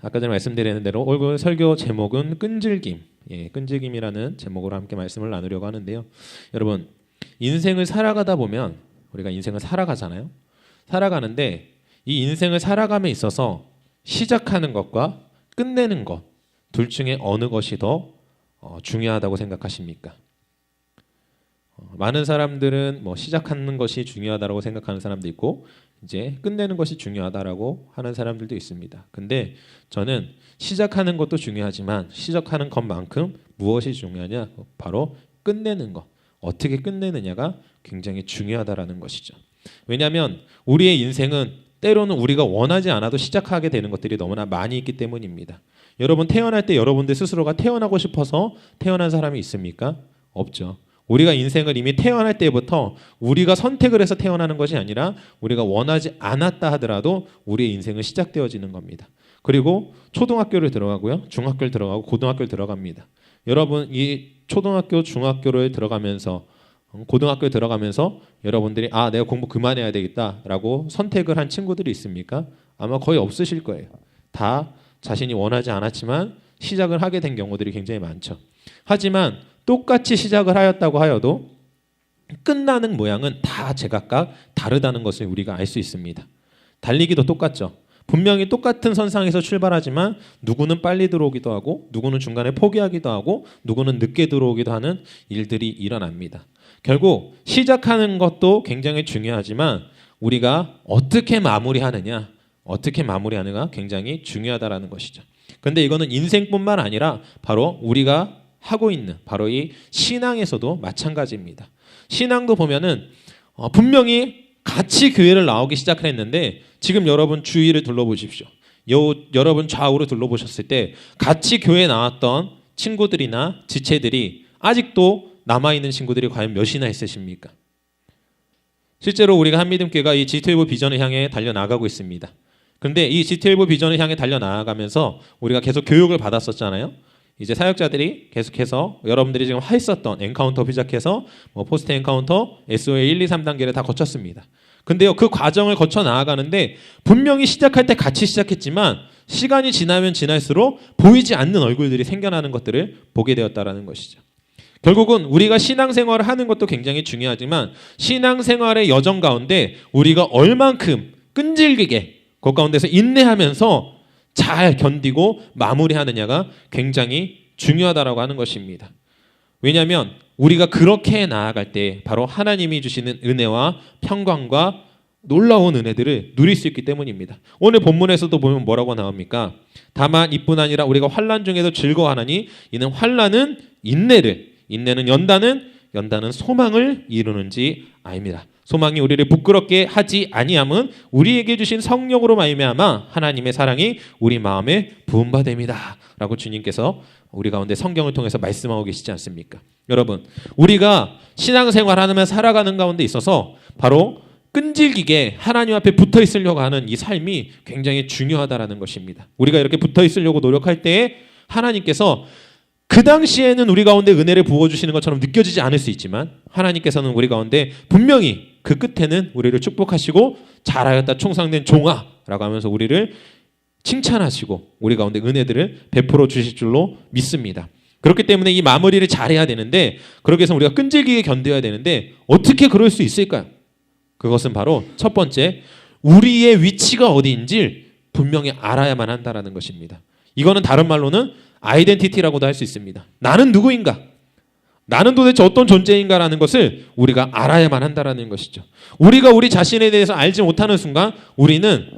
아까 전에 말씀드린 대로 오늘 설교 제목은 끈질김, 끈질김이라는 제목으로 함께 말씀을 나누려고 하는데요. 여러분, 인생을 살아가다 보면 우리가 인생을 살아가잖아요. 살아가는데 이 인생을 살아감에 있어서 시작하는 것과 끝내는 것, 둘 중에 어느 것이 더 중요하다고 생각하십니까? 많은 사람들은 시작하는 것이 중요하다고 생각하는 사람도 있고 이제 끝내는 것이 중요하다라고 하는 사람들도 있습니다. 근데 저는 시작하는 것도 중요하지만 시작하는 것만큼 무엇이 중요하냐? 바로 끝내는 것. 어떻게 끝내느냐가 굉장히 중요하다라는 것이죠. 왜냐하면 우리의 인생은 때로는 우리가 원하지 않아도 시작하게 되는 것들이 너무나 많이 있기 때문입니다. 여러분 태어날 때 여러분들 스스로가 태어나고 싶어서 태어난 사람이 있습니까? 없죠. 우리가 인생을 이미 태어날 때부터 우리가 선택을 해서 태어나는 것이 아니라 우리가 원하지 않았다 하더라도 우리의 인생은 시작되어지는 겁니다. 그리고 초등학교를 들어가고요. 중학교를 들어가고 고등학교를 들어갑니다. 여러분 이 초등학교, 중학교를 들어가면서 고등학교에 들어가면서 여러분들이 내가 공부 그만해야 되겠다라고 선택을 한 친구들이 있습니까? 아마 거의 없으실 거예요. 다 자신이 원하지 않았지만 시작을 하게 된 경우들이 굉장히 많죠. 하지만 똑같이 시작을 하였다고 하여도 끝나는 모양은 다 제각각 다르다는 것을 우리가 알 수 있습니다. 달리기도 똑같죠. 분명히 똑같은 선상에서 출발하지만 누구는 빨리 들어오기도 하고 누구는 중간에 포기하기도 하고 누구는 늦게 들어오기도 하는 일들이 일어납니다. 결국 시작하는 것도 굉장히 중요하지만 우리가 어떻게 마무리하느냐 굉장히 중요하다라는 것이죠. 근데 이거는 인생뿐만 아니라 바로 우리가 하고 있는 바로 이 신앙에서도 마찬가지입니다. 신앙도 보면은 분명히 같이 교회를 나오기 시작을 했는데 지금 여러분 주위를 둘러보십시오. 여러분 좌우로 둘러보셨을 때 같이 교회에 나왔던 친구들이나 지체들이 아직도 남아있는 친구들이 과연 몇이나 있으십니까? 실제로 우리가 한미듬교회가 이 G12 비전을 향해 달려나가고 있습니다. 근데 이 G12 비전을 향해 달려나가면서 우리가 계속 교육을 받았었잖아요. 이제 사역자들이 계속해서 여러분들이 지금 했었던 엔카운터 비작해서 포스트 엔카운터, SOA 1, 2, 3단계를 다 거쳤습니다. 근데요, 그 과정을 거쳐 나아가는데 분명히 시작할 때 같이 시작했지만 시간이 지나면 지날수록 보이지 않는 얼굴들이 생겨나는 것들을 보게 되었다라는 것이죠. 결국은 우리가 신앙생활을 하는 것도 굉장히 중요하지만 신앙생활의 여정 가운데 우리가 얼만큼 끈질기게 그 가운데서 인내하면서 잘 견디고 마무리하느냐가 굉장히 중요하다라고 하는 것입니다. 왜냐하면 우리가 그렇게 나아갈 때 바로 하나님이 주시는 은혜와 평강과 놀라운 은혜들을 누릴 수 있기 때문입니다. 오늘 본문에서도 보면 뭐라고 나옵니까? 다만 이뿐 아니라 우리가 환난 중에도 즐거워하나니 이는 환난은 인내는 연단은 소망을 이루는지 아닙니다. 소망이 우리를 부끄럽게 하지 아니함은 우리에게 주신 성령으로 말미암아 하나님의 사랑이 우리 마음에 부음바 됩니다. 라고 주님께서 우리 가운데 성경을 통해서 말씀하고 계시지 않습니까? 여러분, 우리가 신앙생활하면서 살아가는 가운데 있어서 바로 끈질기게 하나님 앞에 붙어 있으려고 하는 이 삶이 굉장히 중요하다라는 것입니다. 우리가 이렇게 붙어 있으려고 노력할 때에 하나님께서 그 당시에는 우리 가운데 은혜를 부어주시는 것처럼 느껴지지 않을 수 있지만 하나님께서는 우리 가운데 분명히 그 끝에는 우리를 축복하시고 잘하였다 충성된 종아라고 하면서 우리를 칭찬하시고 우리 가운데 은혜들을 베풀어 주실 줄로 믿습니다. 그렇기 때문에 이 마무리를 잘해야 되는데 그렇게 해서 우리가 끈질기게 견뎌야 되는데 어떻게 그럴 수 있을까요? 그것은 바로 첫 번째, 우리의 위치가 어디인지 분명히 알아야만 한다는 것입니다. 이거는 다른 말로는 아이덴티티라고도 할 수 있습니다. 나는 누구인가? 나는 도대체 어떤 존재인가라는 것을 우리가 알아야만 한다는 것이죠. 우리가 우리 자신에 대해서 알지 못하는 순간 우리는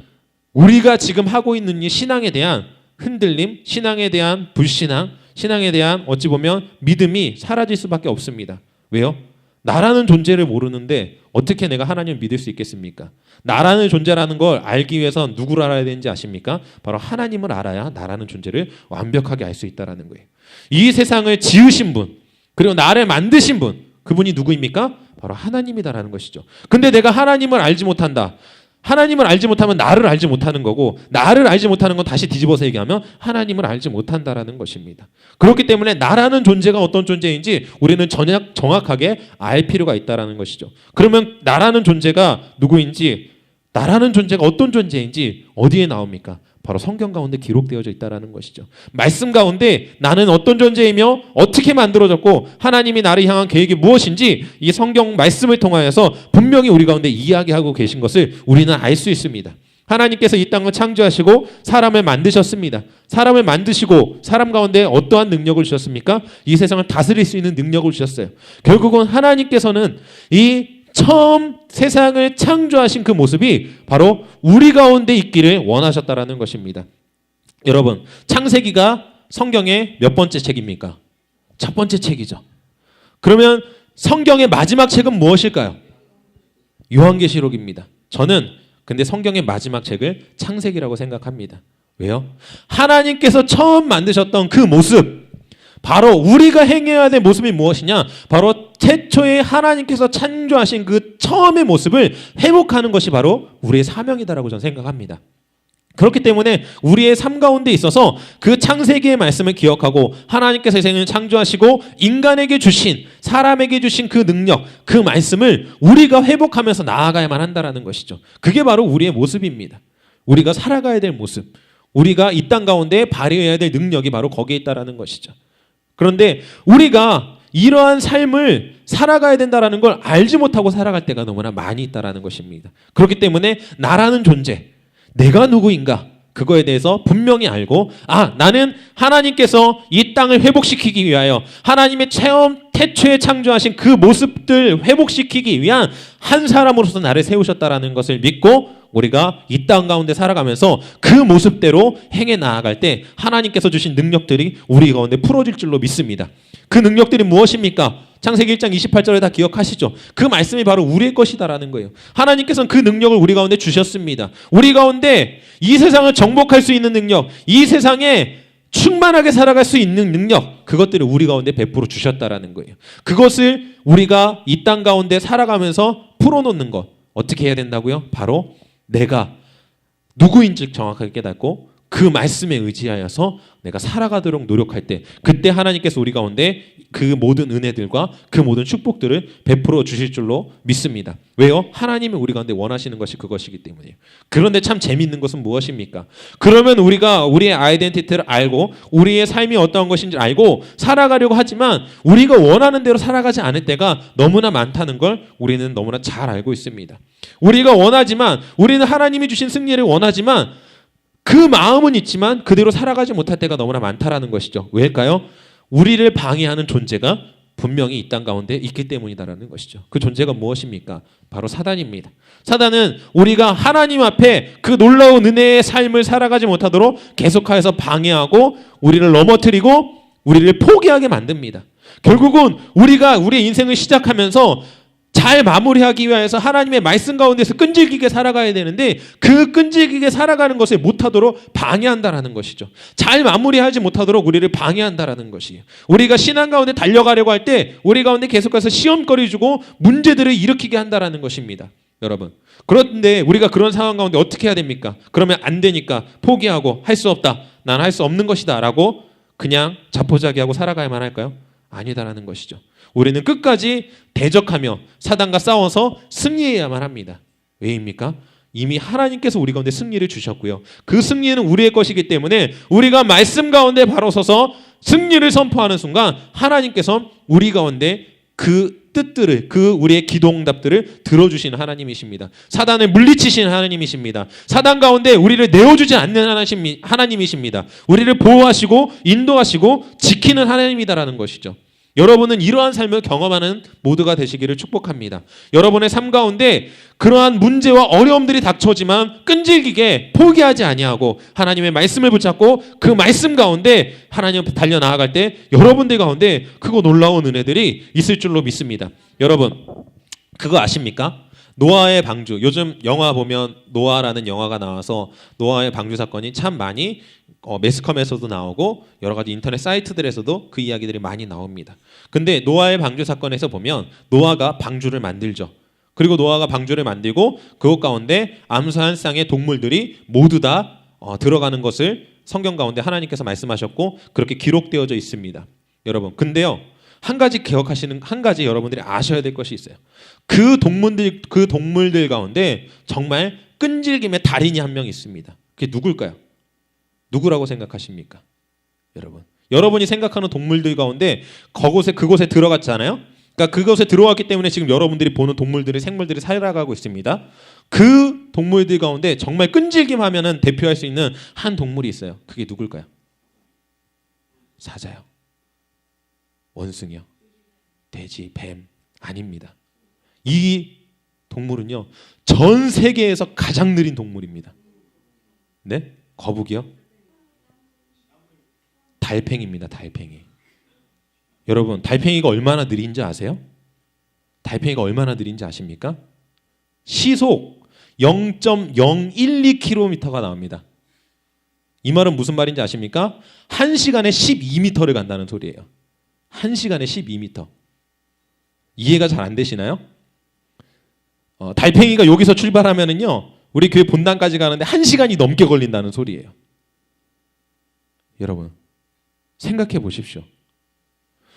우리가 지금 하고 있는 이 신앙에 대한 흔들림, 신앙에 대한 불신앙, 신앙에 대한 어찌 보면 믿음이 사라질 수밖에 없습니다. 왜요? 나라는 존재를 모르는데 어떻게 내가 하나님을 믿을 수 있겠습니까? 나라는 존재라는 걸 알기 위해서 누구를 알아야 되는지 아십니까? 바로 하나님을 알아야 나라는 존재를 완벽하게 알 수 있다는 거예요. 이 세상을 지으신 분, 그리고 나를 만드신 분, 그분이 누구입니까? 바로 하나님이다라는 것이죠. 근데 내가 하나님을 알지 못한다. 하나님을 알지 못하면 나를 알지 못하는 거고 나를 알지 못하는 건 다시 뒤집어서 얘기하면 하나님을 알지 못한다라는 것입니다. 그렇기 때문에 나라는 존재가 어떤 존재인지 우리는 정확하게 알 필요가 있다라는 것이죠. 그러면 나라는 존재가 누구인지 나라는 존재가 어떤 존재인지 어디에 나옵니까? 바로 성경 가운데 기록되어져 있다라는 것이죠. 말씀 가운데 나는 어떤 존재이며 어떻게 만들어졌고 하나님이 나를 향한 계획이 무엇인지 이 성경 말씀을 통하여서 분명히 우리 가운데 이야기하고 계신 것을 우리는 알 수 있습니다. 하나님께서 이 땅을 창조하시고 사람을 만드셨습니다. 사람을 만드시고 사람 가운데 어떠한 능력을 주셨습니까? 이 세상을 다스릴 수 있는 능력을 주셨어요. 결국은 하나님께서는 이 처음 세상을 창조하신 그 모습이 바로 우리 가운데 있기를 원하셨다라는 것입니다. 여러분, 창세기가 성경의 몇 번째 책입니까? 첫 번째 책이죠. 그러면 성경의 마지막 책은 무엇일까요? 요한계시록입니다. 저는 근데 성경의 마지막 책을 창세기라고 생각합니다. 왜요? 하나님께서 처음 만드셨던 그 모습, 바로 우리가 행해야 될 모습이 무엇이냐? 바로 태초에 하나님께서 창조하신 그 처음의 모습을 회복하는 것이 바로 우리의 사명이다라고 저는 생각합니다. 그렇기 때문에 우리의 삶 가운데 있어서 그 창세기의 말씀을 기억하고 하나님께서 세상을 창조하시고 인간에게 주신, 사람에게 주신 그 능력, 그 말씀을 우리가 회복하면서 나아가야만 한다라는 것이죠. 그게 바로 우리의 모습입니다. 우리가 살아가야 될 모습, 우리가 이 땅 가운데 발휘해야 될 능력이 바로 거기에 있다라는 것이죠. 그런데 우리가 이러한 삶을 살아가야 된다라는 걸 알지 못하고 살아갈 때가 너무나 많이 있다라는 것입니다. 그렇기 때문에 나라는 존재, 내가 누구인가? 그거에 대해서 분명히 알고, 나는 하나님께서 이 땅을 회복시키기 위하여 하나님의 태초에 창조하신 그 모습들 회복시키기 위한 한 사람으로서 나를 세우셨다라는 것을 믿고 우리가 이 땅 가운데 살아가면서 그 모습대로 행해 나아갈 때 하나님께서 주신 능력들이 우리 가운데 풀어질 줄로 믿습니다. 그 능력들이 무엇입니까? 창세기 1장 28절에 다 기억하시죠? 그 말씀이 바로 우리의 것이다라는 거예요. 하나님께서는 그 능력을 우리 가운데 주셨습니다. 우리 가운데 이 세상을 정복할 수 있는 능력, 이 세상에 충만하게 살아갈 수 있는 능력, 그것들을 우리 가운데 베풀어 주셨다라는 거예요. 그것을 우리가 이 땅 가운데 살아가면서 풀어놓는 것, 어떻게 해야 된다고요? 바로 내가 누구인지 정확하게 깨닫고 그 말씀에 의지하여서 내가 살아가도록 노력할 때, 그때 하나님께서 우리 가운데 그 모든 은혜들과 그 모든 축복들을 베풀어 주실 줄로 믿습니다. 왜요? 하나님이 우리 가운데 원하시는 것이 그것이기 때문이에요. 그런데 참 재미있는 것은 무엇입니까? 그러면 우리가 우리의 아이덴티티를 알고 우리의 삶이 어떠한 것인지 알고 살아가려고 하지만 우리가 원하는 대로 살아가지 않을 때가 너무나 많다는 걸 우리는 너무나 잘 알고 있습니다. 우리가 원하지만, 우리는 하나님이 주신 승리를 원하지만 그 마음은 있지만 그대로 살아가지 못할 때가 너무나 많다라는 것이죠. 왜일까요? 우리를 방해하는 존재가 분명히 이 땅 가운데 있기 때문이다라는 것이죠. 그 존재가 무엇입니까? 바로 사단입니다. 사단은 우리가 하나님 앞에 그 놀라운 은혜의 삶을 살아가지 못하도록 계속하여서 방해하고 우리를 넘어뜨리고 우리를 포기하게 만듭니다. 결국은 우리가 우리의 인생을 시작하면서 잘 마무리하기 위해서 하나님의 말씀 가운데서 끈질기게 살아가야 되는데 그 끈질기게 살아가는 것을 못하도록 방해한다라는 것이죠. 잘 마무리하지 못하도록 우리를 방해한다라는 것이에요. 우리가 신앙 가운데 달려가려고 할 때 우리 가운데 계속해서 시험거리 주고 문제들을 일으키게 한다라는 것입니다. 여러분, 그런데 우리가 그런 상황 가운데 어떻게 해야 됩니까? 그러면 안 되니까 포기하고 할 수 없다, 난 할 수 없는 것이다 라고 그냥 자포자기하고 살아가야만 할까요? 아니다라는 것이죠. 우리는 끝까지 대적하며 사단과 싸워서 승리해야만 합니다. 왜입니까? 이미 하나님께서 우리 가운데 승리를 주셨고요. 그 승리는 우리의 것이기 때문에 우리가 말씀 가운데 바로 서서 승리를 선포하는 순간 하나님께서 우리 가운데 그 뜻들을, 그 우리의 기도응답들을 들어주시는 하나님이십니다. 사단을 물리치시는 하나님이십니다. 사단 가운데 우리를 내어주지 않는 하나님이십니다. 우리를 보호하시고 인도하시고 지키는 하나님이다라는 것이죠. 여러분은 이러한 삶을 경험하는 모두가 되시기를 축복합니다. 여러분의 삶 가운데 그러한 문제와 어려움들이 닥쳐지만 끈질기게 포기하지 아니하고 하나님의 말씀을 붙잡고 그 말씀 가운데 하나님 앞에 달려나아갈 때 여러분들 가운데 크고 놀라운 은혜들이 있을 줄로 믿습니다. 여러분, 그거 아십니까? 노아의 방주, 요즘 영화 보면 노아라는 영화가 나와서 노아의 방주 사건이 참 많이 매스컴에서도 나오고 여러 가지 인터넷 사이트들에서도 그 이야기들이 많이 나옵니다. 근데 노아의 방주 사건에서 보면 노아가 방주를 만들죠. 그리고 노아가 방주를 만들고 그것 가운데 암수한 쌍의 동물들이 모두 다 들어가는 것을 성경 가운데 하나님께서 말씀하셨고 그렇게 기록되어져 있습니다. 여러분, 근데요, 한 가지 여러분들이 아셔야 될 것이 있어요. 그 동물들 가운데 정말 끈질김의 달인이 한 명 있습니다. 그게 누굴까요? 누구라고 생각하십니까? 여러분이 생각하는 동물들 가운데 그곳에 들어갔잖아요. 그러니까 그곳에 들어왔기 때문에 지금 여러분들이 보는 생물들이 살아가고 있습니다. 그 동물들 가운데 정말 끈질김하면은 대표할 수 있는 한 동물이 있어요. 그게 누굴까요? 사자요. 원숭이요. 돼지, 뱀 아닙니다. 이 동물은요, 전 세계에서 가장 느린 동물입니다. 네? 거북이요? 달팽이입니다. 달팽이. 여러분, 달팽이가 얼마나 느린지 아세요? 달팽이가 얼마나 느린지 아십니까? 시속 0.012km가 나옵니다. 이 말은 무슨 말인지 아십니까? 1시간에 12m를 간다는 소리예요. 1시간에 12m. 이해가 잘 안 되시나요? 달팽이가 여기서 출발하면은요, 우리 교회 본당까지 가는데 1시간이 넘게 걸린다는 소리예요. 여러분, 생각해 보십시오.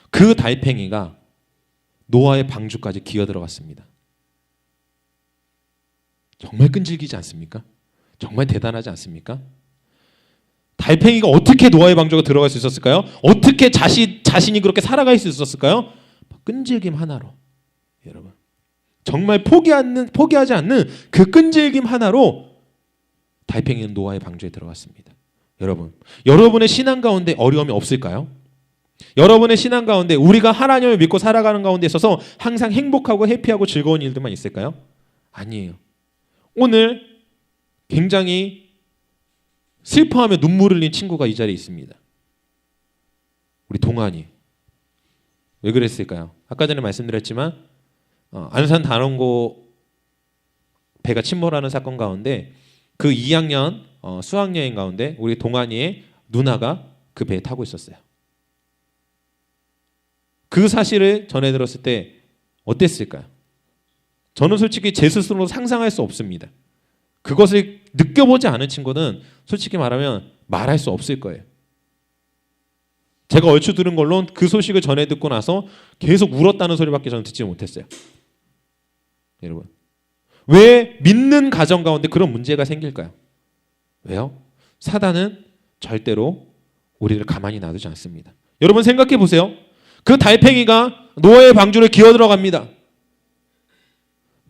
그 달팽이가 노아의 방주까지 기어 들어갔습니다. 정말 끈질기지 않습니까? 정말 대단하지 않습니까? 달팽이가 어떻게 노아의 방주가 들어갈 수 있었을까요? 어떻게 자신이 그렇게 살아갈 수 있었을까요? 끈질김 하나로. 여러분, 정말 포기하지 않는 그 끈질김 하나로 달팽이는 노아의 방주에 들어갔습니다. 여러분의 신앙 가운데 어려움이 없을까요? 여러분의 신앙 가운데 우리가 하나님을 믿고 살아가는 가운데 있어서 항상 행복하고 해피하고 즐거운 일들만 있을까요? 아니에요. 오늘 굉장히 슬퍼하며 눈물을 흘린 친구가 이 자리에 있습니다. 우리 동안이. 왜 그랬을까요? 아까 전에 말씀드렸지만 안산 단원고 배가 침몰하는 사건 가운데 그 2학년 수학여행 가운데 우리 동안이의 누나가 그 배에 타고 있었어요. 그 사실을 전해 들었을 때 어땠을까요? 저는 솔직히 제 스스로 상상할 수 없습니다. 그것을 느껴보지 않은 친구는 솔직히 말하면 말할 수 없을 거예요. 제가 얼추 들은 걸로는 그 소식을 전해 듣고 나서 계속 울었다는 소리밖에 저는 듣지 못했어요. 여러분, 왜 믿는 가정 가운데 그런 문제가 생길까요? 왜요? 사단은 절대로 우리를 가만히 놔두지 않습니다. 여러분 생각해 보세요. 그 달팽이가 노아의 방주를 기어 들어갑니다.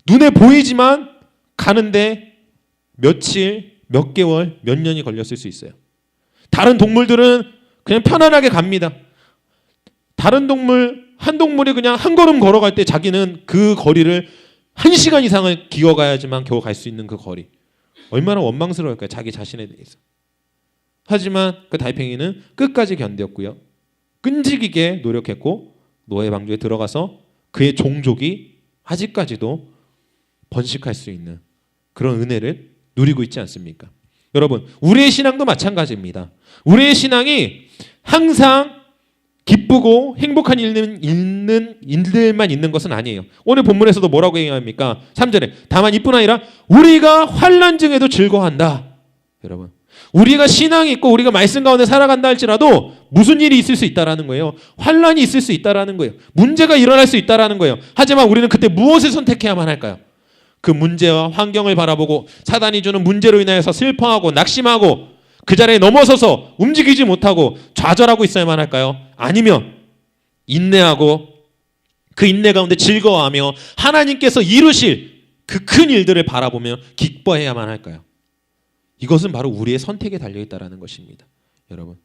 눈에 보이지만 가는데 며칠, 몇 개월, 몇 년이 걸렸을 수 있어요. 다른 동물들은 그냥 편안하게 갑니다. 다른 동물, 한 동물이 그냥 한 걸음 걸어갈 때 자기는 그 거리를 1시간 이상을 기어가야지만 겨우 갈 수 있는 그 거리. 얼마나 원망스러울까요? 자기 자신에 대해서. 하지만 그 달팽이는 끝까지 견뎠고요. 끈질기게 노력했고 노아의 방주에 들어가서 그의 종족이 아직까지도 번식할 수 있는 그런 은혜를 누리고 있지 않습니까? 여러분, 우리의 신앙도 마찬가지입니다. 우리의 신앙이 항상 기쁘고 행복한 일들만 있는 것은 아니에요. 오늘 본문에서도 뭐라고 얘기합니까? 3절에 다만 이뿐 아니라 우리가 환난 중에도 즐거워한다. 여러분, 우리가 신앙이 있고 우리가 말씀 가운데 살아간다 할지라도 무슨 일이 있을 수 있다라는 거예요. 환난이 있을 수 있다라는 거예요. 문제가 일어날 수 있다라는 거예요. 하지만 우리는 그때 무엇을 선택해야만 할까요? 그 문제와 환경을 바라보고 사단이 주는 문제로 인하여서 슬퍼하고 낙심하고 그 자리에 넘어서서 움직이지 못하고 좌절하고 있어야만 할까요? 아니면 인내하고 그 인내 가운데 즐거워하며 하나님께서 이루실 그 큰 일들을 바라보며 기뻐해야만 할까요? 이것은 바로 우리의 선택에 달려있다는 것입니다. 여러분,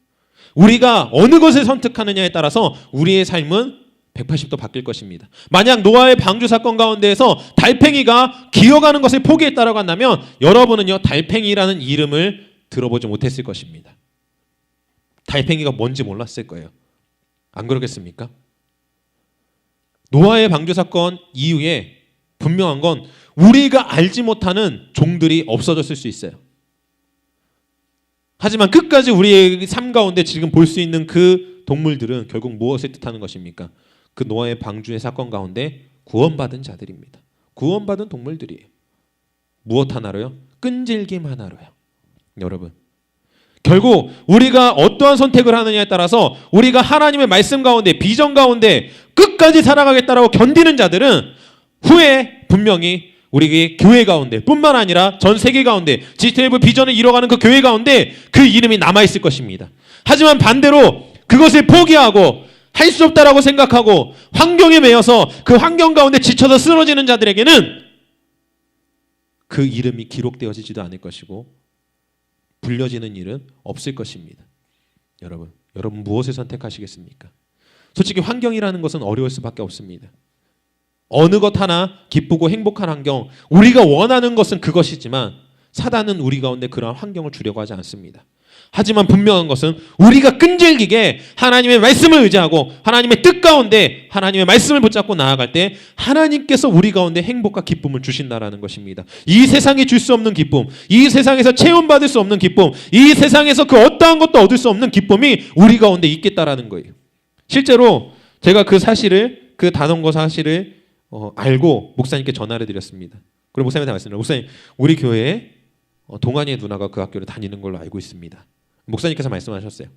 우리가 어느 것을 선택하느냐에 따라서 우리의 삶은 180도 바뀔 것입니다. 만약 노아의 방주 사건 가운데에서 달팽이가 기어가는 것을 포기했다라고 한다면 여러분은요, 달팽이라는 이름을 들어보지 못했을 것입니다. 달팽이가 뭔지 몰랐을 거예요. 안 그렇겠습니까? 노아의 방주 사건 이후에 분명한 건 우리가 알지 못하는 종들이 없어졌을 수 있어요. 하지만 끝까지 우리의 삶 가운데 지금 볼 수 있는 그 동물들은 결국 무엇을 뜻하는 것입니까? 그 노아의 방주의 사건 가운데 구원받은 자들입니다. 구원받은 동물들이에요. 무엇 하나로요? 끈질김 하나로요. 여러분, 결국 우리가 어떠한 선택을 하느냐에 따라서 우리가 하나님의 말씀 가운데 비전 가운데 끝까지 살아가겠다라고 견디는 자들은 후에 분명히 우리 교회 가운데 뿐만 아니라 전 세계 가운데 G12 비전을 이뤄가는 그 교회 가운데 그 이름이 남아있을 것입니다. 하지만 반대로 그것을 포기하고 할 수 없다라고 생각하고 환경에 매여서 그 환경 가운데 지쳐서 쓰러지는 자들에게는 그 이름이 기록되어지지도 않을 것이고 불려지는 일은 없을 것입니다. 여러분 무엇을 선택하시겠습니까? 솔직히 환경이라는 것은 어려울 수밖에 없습니다. 어느 것 하나 기쁘고 행복한 환경, 우리가 원하는 것은 그것이지만 사단은 우리 가운데 그러한 환경을 주려고 하지 않습니다. 하지만 분명한 것은 우리가 끈질기게 하나님의 말씀을 의지하고 하나님의 뜻 가운데 하나님의 말씀을 붙잡고 나아갈 때 하나님께서 우리 가운데 행복과 기쁨을 주신다라는 것입니다. 이 세상에 줄 수 없는 기쁨, 이 세상에서 체험받을 수 없는 기쁨, 이 세상에서 그 어떠한 것도 얻을 수 없는 기쁨이 우리 가운데 있겠다라는 거예요. 실제로 제가 그 사실을, 그 단원고 사실을 알고 목사님께 전화를 드렸습니다. 그리고 목사님한테 말씀드렸어요. 목사님, 우리 교회에 동안이의 누나가 그 학교를 다니는 걸로 알고 있습니다. 목사님께서 말씀하셨어요.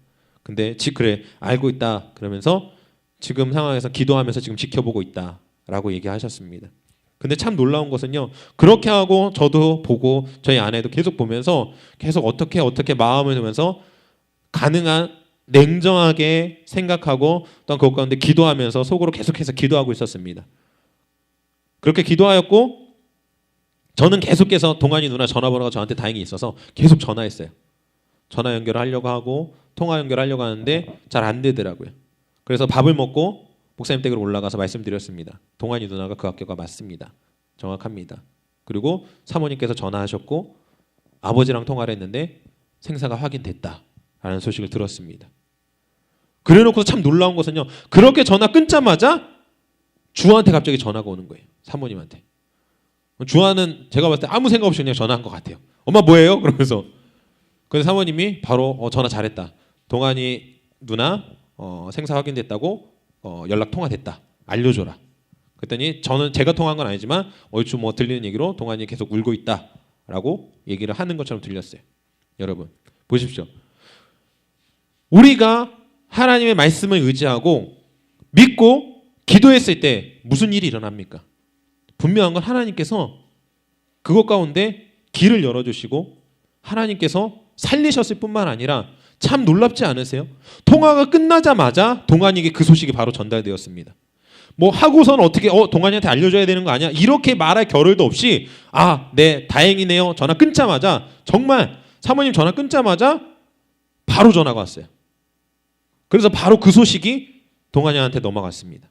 근데 그래 알고 있다 그러면서 지금 상황에서 기도하면서 지금 지켜보고 있다라고 얘기하셨습니다. 근데 참 놀라운 것은요, 그렇게 하고 저도 보고 저희 아내도 계속 보면서 계속 어떻게 마음을 두면서 가능한 냉정하게 생각하고 또 그것 가운데 기도하면서 속으로 계속해서 기도하고 있었습니다. 그렇게 기도하였고 저는 계속해서 동안이 누나 전화번호가 저한테 다행히 있어서 계속 전화했어요. 전화 연결을 하려고 하고 통화 연결하려고 하는데 잘 안 되더라고요. 그래서 밥을 먹고 목사님 댁으로 올라가서 말씀드렸습니다. 동안이 누나가 그 학교가 맞습니다. 정확합니다. 그리고 사모님께서 전화하셨고 아버지랑 통화를 했는데 생사가 확인됐다라는 소식을 들었습니다. 그래놓고 참 놀라운 것은요, 그렇게 전화 끊자마자 주아한테 갑자기 전화가 오는 거예요. 사모님한테. 주아는 제가 봤을 때 아무 생각 없이 그냥 전화한 것 같아요. 엄마 뭐예요? 그러면서. 그래서 사모님이 바로 전화 잘했다. 동안이 누나 생사 확인됐다고 연락 통화됐다. 알려줘라. 그랬더니 저는 제가 통화한 건 아니지만 얼추 뭐 들리는 얘기로 동안이 계속 울고 있다라고 얘기를 하는 것처럼 들렸어요. 여러분 보십시오. 우리가 하나님의 말씀을 의지하고 믿고 기도했을 때 무슨 일이 일어납니까? 분명한 건 하나님께서 그것 가운데 길을 열어주시고 하나님께서 살리셨을 뿐만 아니라 참 놀랍지 않으세요? 통화가 끝나자마자 동안이에게 그 소식이 바로 전달되었습니다. 뭐 하고선 어떻게 동안이한테 알려줘야 되는 거 아니야? 이렇게 말할 겨를도 없이 네 다행이네요. 전화 끊자마자 정말 사모님 전화 끊자마자 바로 전화가 왔어요. 그래서 바로 그 소식이 동안이한테 넘어갔습니다.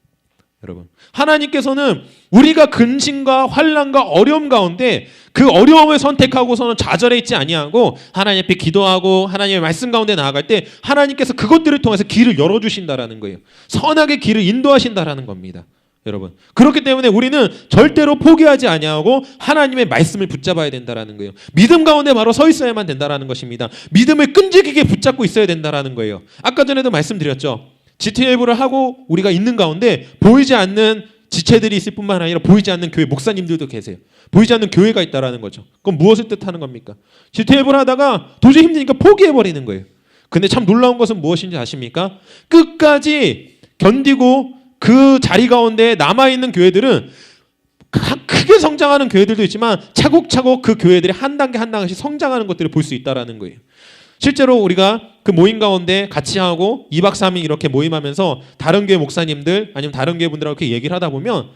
여러분 하나님께서는 우리가 근심과 환난과 어려움 가운데 그 어려움을 선택하고서는 좌절해 있지 아니하고 하나님 앞에 기도하고 하나님의 말씀 가운데 나아갈 때 하나님께서 그것들을 통해서 길을 열어주신다라는 거예요. 선하게 길을 인도하신다라는 겁니다. 여러분 그렇기 때문에 우리는 절대로 포기하지 아니하고 하나님의 말씀을 붙잡아야 된다라는 거예요. 믿음 가운데 바로 서 있어야만 된다라는 것입니다. 믿음을 끈질기게 붙잡고 있어야 된다라는 거예요. 아까 전에도 말씀드렸죠. G12를 하고 우리가 있는 가운데 보이지 않는 지체들이 있을 뿐만 아니라 보이지 않는 교회 목사님들도 계세요. 보이지 않는 교회가 있다라는 거죠. 그럼 무엇을 뜻하는 겁니까? G12를 하다가 도저히 힘드니까 포기해버리는 거예요. 근데 참 놀라운 것은 무엇인지 아십니까? 끝까지 견디고 그 자리 가운데 남아있는 교회들은 크게 성장하는 교회들도 있지만 차곡차곡 그 교회들이 한 단계 한 단계씩 성장하는 것들을 볼 수 있다는 거예요. 실제로 우리가 그 모임 가운데 같이 하고 2박 3일 이렇게 모임하면서 다른 교회 목사님들 아니면 다른 교회 분들하고 이렇게 얘기를 하다 보면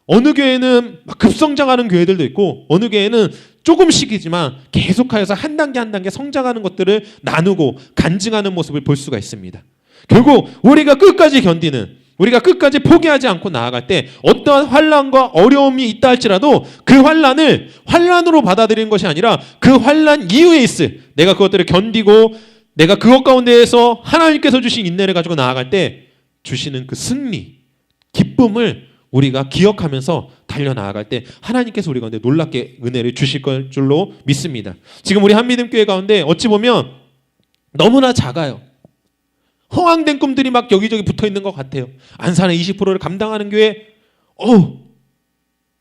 어느 교회는 막 급성장하는 교회들도 있고 어느 교회는 조금씩이지만 계속하여서 한 단계 한 단계 성장하는 것들을 나누고 간증하는 모습을 볼 수가 있습니다. 결국 우리가 끝까지 견디는 우리가 끝까지 포기하지 않고 나아갈 때 어떠한 환난과 어려움이 있다 할지라도 그 환난을 환난으로 받아들이는 것이 아니라 그 환난 이후에 있을 내가 그것들을 견디고 내가 그것 가운데에서 하나님께서 주신 인내를 가지고 나아갈 때 주시는 그 승리, 기쁨을 우리가 기억하면서 달려나아갈 때 하나님께서 우리 가운데 놀랍게 은혜를 주실 걸 줄로 믿습니다. 지금 우리 한미듬교회 가운데 어찌 보면 너무나 작아요. 허황된 꿈들이 막 여기저기 붙어있는 것 같아요. 안산의 20%를 감당하는 교회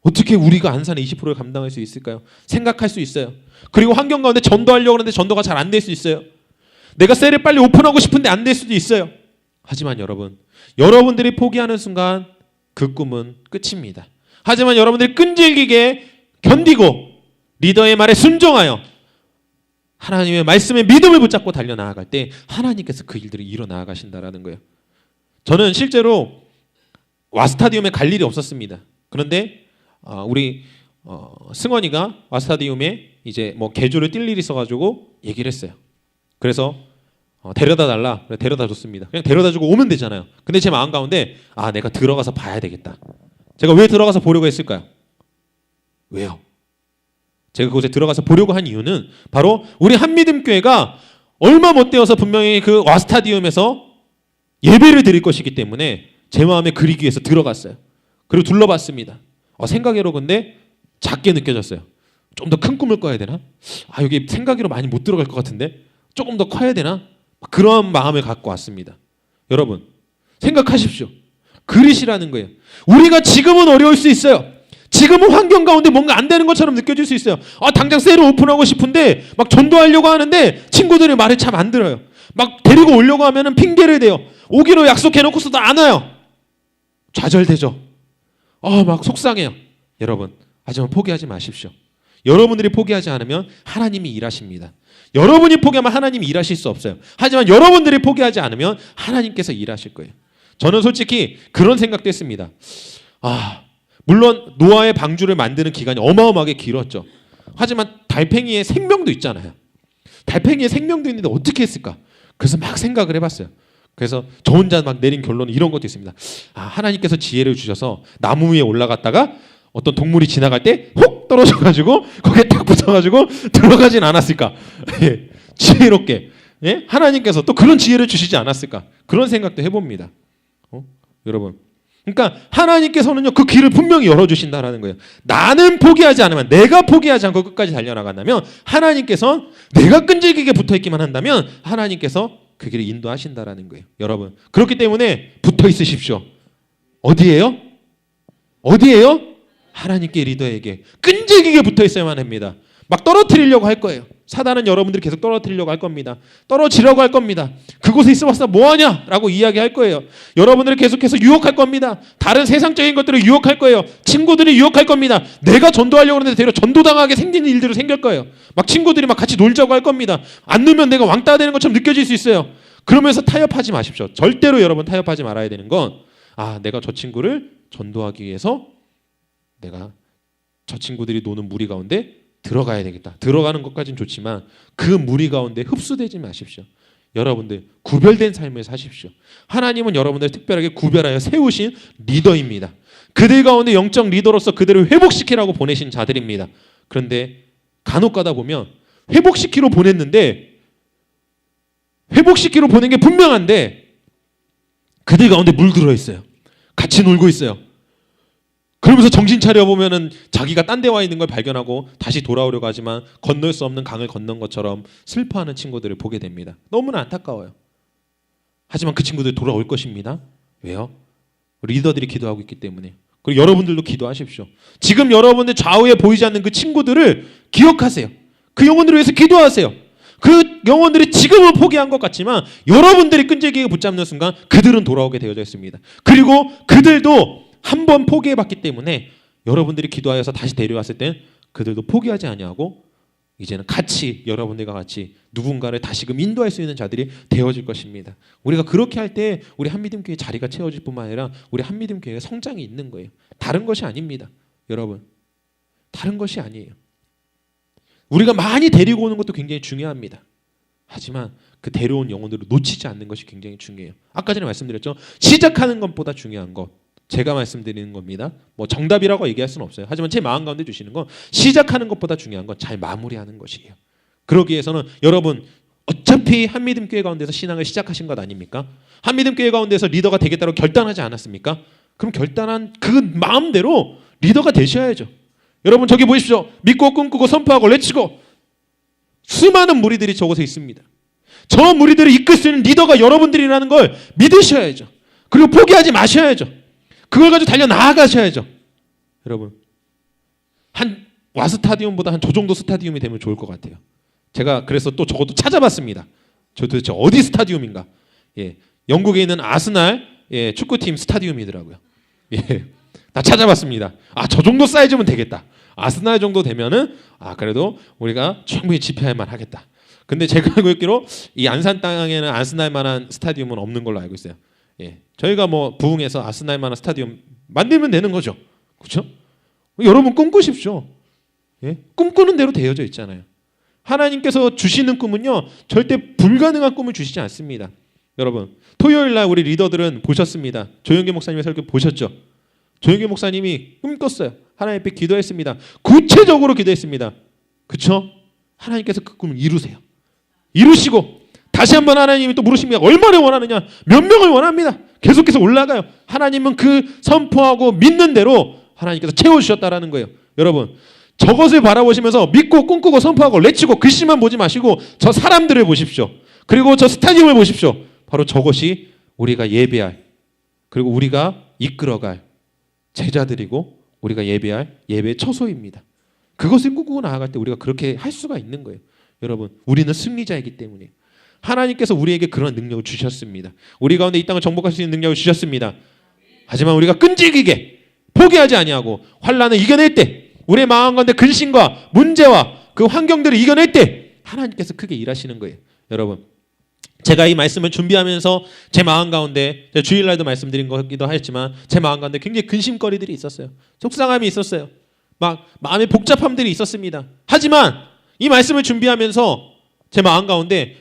어떻게 우리가 안산의 20%를 감당할 수 있을까요? 생각할 수 있어요. 그리고 환경 가운데 전도하려고 하는데 전도가 잘 안 될 수 있어요. 내가 셀을 빨리 오픈하고 싶은데 안 될 수도 있어요. 하지만 여러분들이 포기하는 순간 그 꿈은 끝입니다. 하지만 여러분들이 끈질기게 견디고 리더의 말에 순종하여 하나님의 말씀에 믿음을 붙잡고 달려나아갈 때 하나님께서 그 일들을 이뤄나가신다라는 거예요. 저는 실제로 와스타디움에 갈 일이 없었습니다. 그런데 우리 승원이가 와스타디움에 이제 뭐 개조를 뛸 일이 있어가지고 얘기를 했어요. 그래서 데려다 달라. 그래 데려다 줬습니다. 그냥 데려다 주고 오면 되잖아요. 근데 제 마음 가운데 내가 들어가서 봐야 되겠다. 제가 왜 들어가서 보려고 했을까요? 왜요? 제가 그곳에 들어가서 보려고 한 이유는 바로 우리 한미듬교회가 얼마 못 되어서 분명히 그 와스타디움에서 예배를 드릴 것이기 때문에 제 마음에 그리기 위해서 들어갔어요. 그리고 둘러봤습니다. 생각외로 근데 작게 느껴졌어요. 좀 더 큰 꿈을 꿔야 되나? 여기 생각외로 많이 못 들어갈 것 같은데 조금 더 커야 되나? 그런 마음을 갖고 왔습니다. 여러분 생각하십시오. 그릇이라는 거예요. 우리가 지금은 어려울 수 있어요. 지금은 환경 가운데 뭔가 안 되는 것처럼 느껴질 수 있어요. 당장 셀을 오픈하고 싶은데 막 전도하려고 하는데 친구들의 말을 참 안 들어요. 막 데리고 오려고 하면은 핑계를 대요. 오기로 약속해놓고서도 안 와요. 좌절되죠. 막 속상해요. 여러분 하지만 포기하지 마십시오. 여러분들이 포기하지 않으면 하나님이 일하십니다. 여러분이 포기하면 하나님이 일하실 수 없어요. 하지만 여러분들이 포기하지 않으면 하나님께서 일하실 거예요. 저는 솔직히 그런 생각도 했습니다. 물론 노아의 방주를 만드는 기간이 어마어마하게 길었죠. 하지만 달팽이의 생명도 있잖아요. 달팽이의 생명도 있는데 어떻게 했을까? 그래서 막 생각을 해봤어요. 그래서 저 혼자 막 내린 결론은 이런 것도 있습니다. 하나님께서 지혜를 주셔서 나무 위에 올라갔다가 어떤 동물이 지나갈 때 혹 떨어져가지고 거기에 딱 붙어가지고 들어가진 않았을까? 예, 지혜롭게 하나님께서 또 그런 지혜를 주시지 않았을까? 그런 생각도 해봅니다. 여러분 그러니까 하나님께서는요 그 길을 분명히 열어주신다라는 거예요. 나는 포기하지 않으면, 내가 포기하지 않고 끝까지 달려나간다면 하나님께서, 내가 끈질기게 붙어있기만 한다면 하나님께서 그 길을 인도하신다라는 거예요. 여러분 그렇기 때문에 붙어 있으십시오. 어디에요? 하나님께, 리더에게 끈질기게 붙어 있어야만 합니다. 막 떨어뜨리려고 할 거예요. 사단은 여러분들이 계속 떨어뜨리려고 할 겁니다. 떨어지려고 할 겁니다. 그곳에 있어봤자 뭐하냐? 라고 이야기할 거예요. 여러분들을 계속해서 유혹할 겁니다. 다른 세상적인 것들을 유혹할 거예요. 친구들이 유혹할 겁니다. 내가 전도하려고 하는데 되려 전도당하게 생기는 일들이 생길 거예요. 막 친구들이 막 같이 놀자고 할 겁니다. 안 놀면 내가 왕따 되는 것처럼 느껴질 수 있어요. 그러면서 타협하지 마십시오. 절대로 여러분 타협하지 말아야 되는 건 내가 저 친구를 전도하기 위해서 내가 저 친구들이 노는 무리 가운데 들어가야 되겠다. 들어가는 것까지는 좋지만 그 무리 가운데 흡수되지 마십시오. 여러분들 구별된 삶을 사십시오. 하나님은 여러분들을 특별하게 구별하여 세우신 리더입니다. 그들 가운데 영적 리더로서 그들을 회복시키라고 보내신 자들입니다. 그런데 간혹 가다 보면 회복시키러 보냈는데, 회복시키러 보낸 게 분명한데 그들 가운데 물들어 있어요. 같이 놀고 있어요. 그러면서 정신 차려보면은 자기가 딴 데 와 있는 걸 발견하고 다시 돌아오려고 하지만 건널 수 없는 강을 건넌 것처럼 슬퍼하는 친구들을 보게 됩니다. 너무나 안타까워요. 하지만 그 친구들 돌아올 것입니다. 왜요? 리더들이 기도하고 있기 때문에. 그리고 여러분들도 기도하십시오. 지금 여러분들 좌우에 보이지 않는 그 친구들을 기억하세요. 그 영혼들을 위해서 기도하세요. 그 영혼들이 지금은 포기한 것 같지만 여러분들이 끈질기게 붙잡는 순간 그들은 돌아오게 되어져 있습니다. 그리고 그들도 한 번 포기해봤기 때문에 여러분들이 기도하여서 다시 데려왔을 땐 그들도 포기하지 아니하고 이제는 같이, 여러분들과 같이 누군가를 다시금 인도할 수 있는 자들이 되어질 것입니다. 우리가 그렇게 할 때 우리 한미듬교회 자리가 채워질 뿐만 아니라 우리 한미듬교회가 성장이 있는 거예요. 다른 것이 아닙니다. 여러분 다른 것이 아니에요. 우리가 많이 데리고 오는 것도 굉장히 중요합니다. 하지만 그 데려온 영혼들을 놓치지 않는 것이 굉장히 중요해요. 아까 전에 말씀드렸죠. 시작하는 것보다 중요한 것, 제가 말씀드리는 겁니다. 뭐 정답이라고 얘기할 수는 없어요. 하지만 제 마음 가운데 주시는 건 시작하는 것보다 중요한 건 잘 마무리하는 것이에요. 그러기 위해서는 여러분 어차피 한미듬교회 가운데서 신앙을 시작하신 것 아닙니까? 한미듬교회 가운데서 리더가 되겠다고 결단하지 않았습니까? 그럼 결단한 그 마음대로 리더가 되셔야죠. 여러분 저기 보십시오. 믿고 꿈꾸고 선포하고 외치고 수많은 무리들이 저곳에 있습니다. 저 무리들을 이끌 수 있는 리더가 여러분들이라는 걸 믿으셔야죠. 그리고 포기하지 마셔야죠. 그걸 가지고 달려 나아가셔야죠. 여러분 한 와스타디움보다 한 저 정도 스타디움이 되면 좋을 것 같아요. 제가 그래서 또 저것도 찾아봤습니다. 저 도대체 어디 스타디움인가? 영국에 있는 아스날 축구팀 스타디움이더라고요. 다 찾아봤습니다. 저 정도 사이즈면 되겠다. 아스날 정도 되면은 그래도 우리가 충분히 집회할 만하겠다. 근데 제가 알고 있기로 이 안산 땅에는 아스날만한 스타디움은 없는 걸로 알고 있어요. 예, 저희가 뭐 부흥해서 아스날만한 스타디움 만들면 되는 거죠. 그렇죠? 여러분 꿈꾸십시오. 예? 꿈꾸는 대로 되어져 있잖아요. 하나님께서 주시는 꿈은요 절대 불가능한 꿈을 주시지 않습니다. 여러분 토요일 날 우리 리더들은 보셨습니다. 조영기 목사님의 설교 보셨죠? 조영기 목사님이 꿈 꿨어요. 하나님 앞에 기도했습니다. 구체적으로 기도했습니다. 그렇죠? 하나님께서 그 꿈을 이루세요. 이루시고 다시 한번 하나님이 또 물으십니다. 얼마나 원하느냐? 몇 명을 원합니다. 계속해서 올라가요. 하나님은 그 선포하고 믿는 대로 하나님께서 채워주셨다라는 거예요. 여러분 저것을 바라보시면서 믿고 꿈꾸고 선포하고 외치고 글씨만 보지 마시고 저 사람들을 보십시오. 그리고 저 스타디움을 보십시오. 바로 저것이 우리가 예배할 그리고 우리가 이끌어갈 제자들이고 우리가 예배할 예배의 처소입니다. 그것을 꿈꾸고 나아갈 때 우리가 그렇게 할 수가 있는 거예요. 여러분 우리는 승리자이기 때문에 하나님께서 우리에게 그런 능력을 주셨습니다. 우리 가운데 이 땅을 정복할 수 있는 능력을 주셨습니다. 하지만 우리가 끈질기게 포기하지 아니하고 환난을 이겨낼 때 우리의 마음 가운데 근심과 문제와 그 환경들을 이겨낼 때 하나님께서 크게 일하시는 거예요. 여러분 제가 이 말씀을 준비하면서 제 마음 가운데 주일날도 말씀드린 거기도 했지만 제 마음 가운데 굉장히 근심거리들이 있었어요. 속상함이 있었어요. 막 마음의 복잡함들이 있었습니다. 하지만 이 말씀을 준비하면서 제 마음 가운데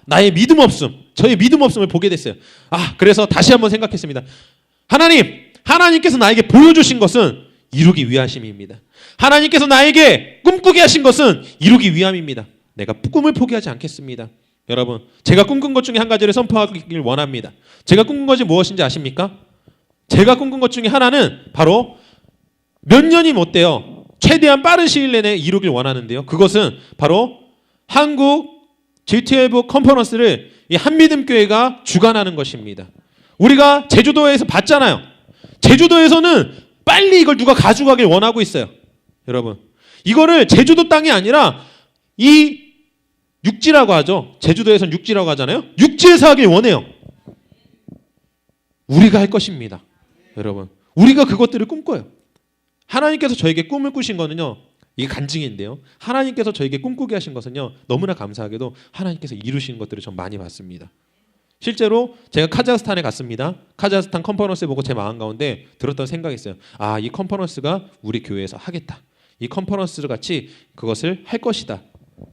나의 믿음 없음, 저의 믿음 없음을 보게 됐어요. 그래서 다시 한번 생각했습니다. 하나님께서 나에게 보여주신 것은 이루기 위하심입니다. 하나님께서 나에게 꿈꾸게 하신 것은 이루기 위함입니다. 내가 꿈을 포기하지 않겠습니다. 여러분 제가 꿈꾼 것 중에 한 가지를 선포하길 원합니다. 제가 꿈꾼 것이 무엇인지 아십니까? 제가 꿈꾼 것 중에 하나는 바로 몇 년이 못 돼요. 최대한 빠른 시일 내내 이루길 원하는데요. 그것은 바로 한국 G12 컨퍼런스를 이 한미듬교회가 주관하는 것입니다. 우리가 제주도에서 봤잖아요. 제주도에서는 빨리 이걸 누가 가져가길 원하고 있어요. 여러분 이거를 제주도 땅이 아니라 이 육지라고 하죠. 제주도에서는 육지라고 하잖아요. 육지에서 하길 원해요. 우리가 할 것입니다. 여러분 우리가 그것들을 꿈꿔요. 하나님께서 저에게 꿈을 꾸신 거는요 이게 간증인데요. 하나님께서 저에게 꿈꾸게 하신 것은요 너무나 감사하게도 하나님께서 이루신 것들을 전 많이 봤습니다. 실제로 제가 카자흐스탄에 갔습니다. 카자흐스탄 컨퍼런스 보고 제 마음 가운데 들었던 생각이 있어요. 이 컨퍼런스가 우리 교회에서 하겠다. 이 컨퍼런스 같이 그것을 할 것이다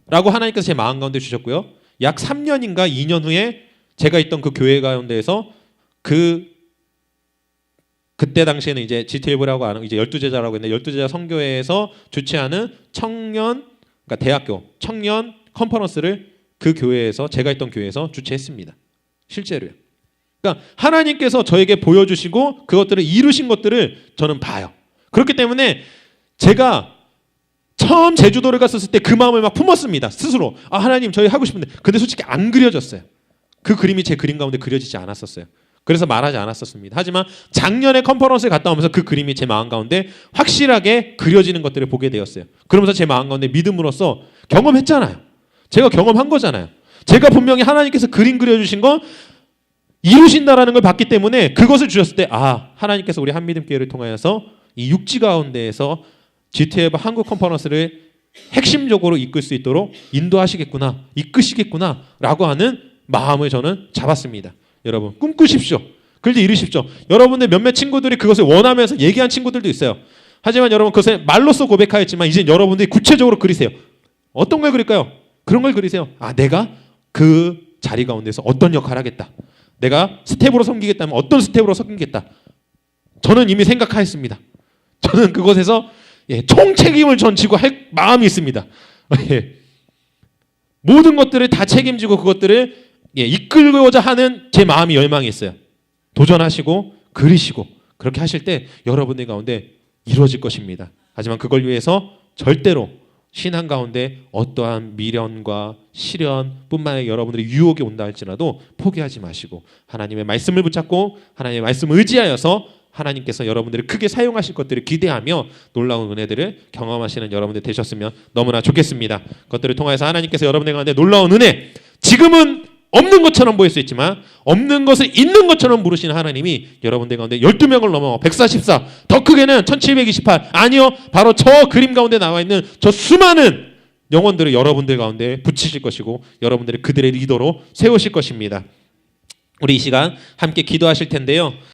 라고 하나님께서 제 마음 가운데 주셨고요. 약 3년인가 2년 후에 제가 있던 그 교회 가운데에서 그때 당시에는 이제 G12라고 하는 이제 12제자라고 했는데 12제자 선교회에서 주최하는 청년 그러니까 대학교 청년 컨퍼런스를 그 교회에서 제가 있던 교회에서 주최했습니다. 실제로요. 그러니까 하나님께서 저에게 보여주시고 그것들을 이루신 것들을 저는 봐요. 그렇기 때문에 제가 처음 제주도를 갔었을 때 그 마음을 막 품었습니다. 스스로 하나님 저희 하고 싶은데 근데 솔직히 안 그려졌어요. 그 그림이 제 그림 가운데 그려지지 않았었어요. 그래서 말하지 않았었습니다. 하지만 작년에 컨퍼런스에 갔다 오면서 그 그림이 제 마음 가운데 확실하게 그려지는 것들을 보게 되었어요. 그러면서 제 마음 가운데 믿음으로써 경험했잖아요. 제가 경험한 거잖아요. 제가 분명히 하나님께서 그림 그려주신 거 이루신다라는 걸 봤기 때문에 그것을 주셨을 때 하나님께서 우리 한미듬교회를 통하여서 이 육지 가운데에서 G12 한국 컨퍼런스를 핵심적으로 이끌 수 있도록 인도하시겠구나, 이끄시겠구나 라고 하는 마음을 저는 잡았습니다. 여러분 꿈꾸십시오. 그런데 이루십시오. 여러분들 몇몇 친구들이 그것을 원하면서 얘기한 친구들도 있어요. 하지만 여러분 그것을 말로써 고백하였지만 이제 여러분들이 구체적으로 그리세요. 어떤 걸 그릴까요? 그런 걸 그리세요. 내가 그 자리 가운데서 어떤 역할을 하겠다. 내가 스텝으로 섬기겠다면 어떤 스텝으로 섬기겠다. 저는 이미 생각하였습니다. 저는 그곳에서 총책임을 전 지고 할 마음이 있습니다. 모든 것들을 다 책임지고 그것들을 이끌고자 하는 제 마음이 열망이 있어요. 도전하시고 그리시고 그렇게 하실 때 여러분들 가운데 이루어질 것입니다. 하지만 그걸 위해서 절대로 신앙 가운데 어떠한 미련과 시련뿐만 아니라 여러분들이 유혹이 온다 할지라도 포기하지 마시고 하나님의 말씀을 붙잡고 하나님의 말씀을 의지하여서 하나님께서 여러분들을 크게 사용하실 것들을 기대하며 놀라운 은혜들을 경험하시는 여러분들 되셨으면 너무나 좋겠습니다. 그것들을 통해서 하나님께서 여러분들 가운데 놀라운 은혜, 지금은 없는 것처럼 보일 수 있지만 없는 것을 있는 것처럼 부르시는 하나님이 여러분들 가운데 12명을 넘어 144, 더 크게는 1728, 아니요, 바로 저 그림 가운데 나와 있는 저 수많은 영혼들을 여러분들 가운데 붙이실 것이고 여러분들을 그들의 리더로 세우실 것입니다. 우리 이 시간 함께 기도하실 텐데요.